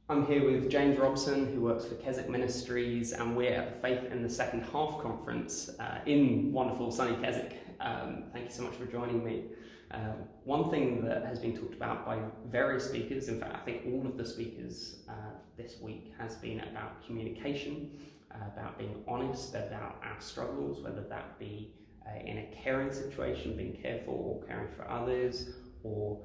I'm here with James Robson, who works for Keswick Ministries, and we're at the Faith in the Second Half conference in wonderful sunny Keswick. Thank you so much for joining me. One thing that has been talked about by various speakers, in fact I think all of the speakers this week, has been about communication, about being honest about our struggles, whether that be in a caring situation, being careful or caring for others, or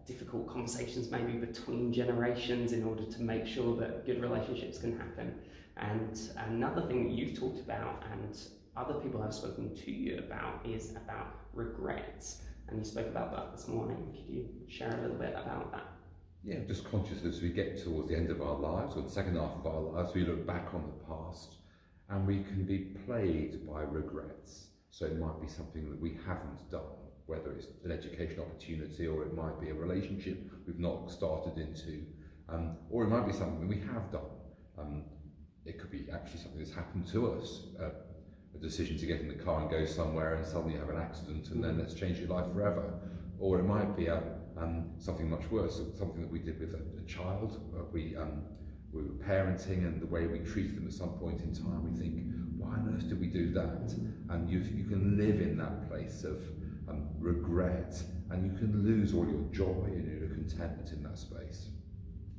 difficult conversations maybe between generations in order to make sure that good relationships can happen. And another thing that you've talked about and other people have spoken to you about is about regrets. And you spoke about that this morning. Could you share a little bit about that? Yeah, just conscious as we get towards the end of our lives, or the second half of our lives, we look back on the past and we can be plagued by regrets. So it might be something that we haven't done, whether it's an education opportunity or it might be a relationship we've not started into, or it might be something we have done. It could be actually something that's happened to us, a decision to get in the car and go somewhere and suddenly you have an accident and then that's changed your life forever. Or it might be something much worse, something that we did with a child. We were parenting, and the way we treated them at some point in time, we think, why on earth did we do that? And you can live in that place of regret, and you can lose all your joy and your contentment in that space.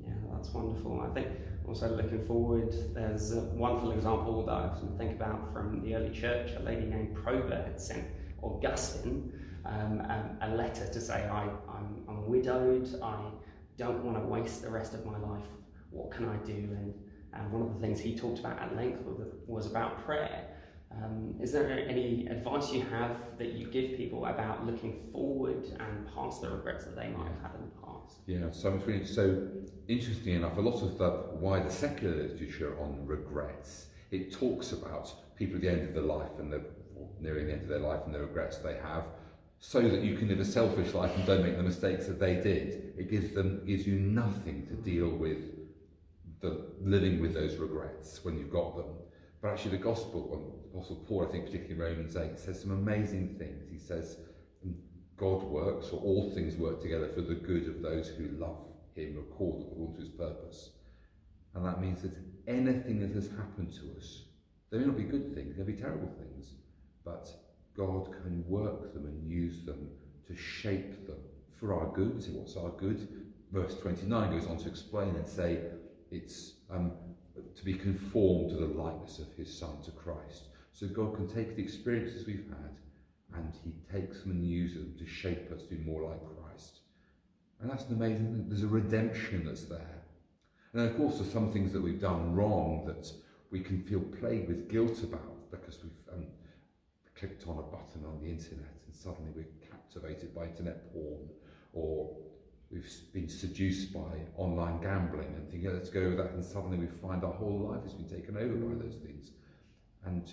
Yeah, that's wonderful. I think also looking forward, there's a wonderful example that I often think about from the early church. A lady named Proba had sent Augustine a letter to say, I'm widowed, I don't want to waste the rest of my life, what can I do? And one of the things he talked about at length was about prayer. Is there any advice you have that you give people about looking forward and past the regrets that they might have had in the past? Yeah, so interesting enough, a lot of the wider secular literature on regrets, it talks about people at the end of their life and nearing the end of their life and the regrets they have, so that you can live a selfish life and don't make the mistakes that they did. It gives you nothing to deal with living with those regrets when you've got them. But actually the Apostle Paul, I think particularly in Romans 8, says some amazing things. He says, God works, or all things work together for the good of those who love him, or called according to his purpose. And that means that anything that has happened to us, they may not be good things, they may be terrible things, but God can work them and use them to shape them for our good. So what's our good? Verse 29 goes on to explain and say it's to be conformed to the likeness of his Son, to Christ. So God can take the experiences we've had and he takes them and uses them to shape us to be more like Christ. And that's an amazing thing. There's a redemption that's there. And of course there's some things that we've done wrong that we can feel plagued with guilt about because we've clicked on a button on the internet and suddenly we're captivated by internet porn, or we've been seduced by online gambling and think, yeah, let's go with that, and suddenly we find our whole life has been taken over by those things. And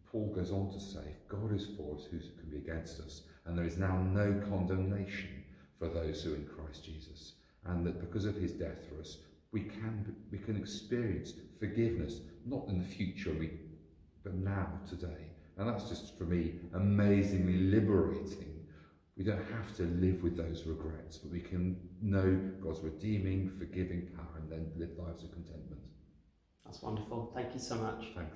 Paul goes on to say, if God is for us, who can be against us? And there is now no condemnation for those who are in Christ Jesus. And that because of his death for us, we can experience forgiveness, not in the future, but now, today. And that's just, for me, amazingly liberating. We don't have to live with those regrets, but we can know God's redeeming, forgiving power and then live lives of contentment. That's wonderful. Thank you so much. Thanks.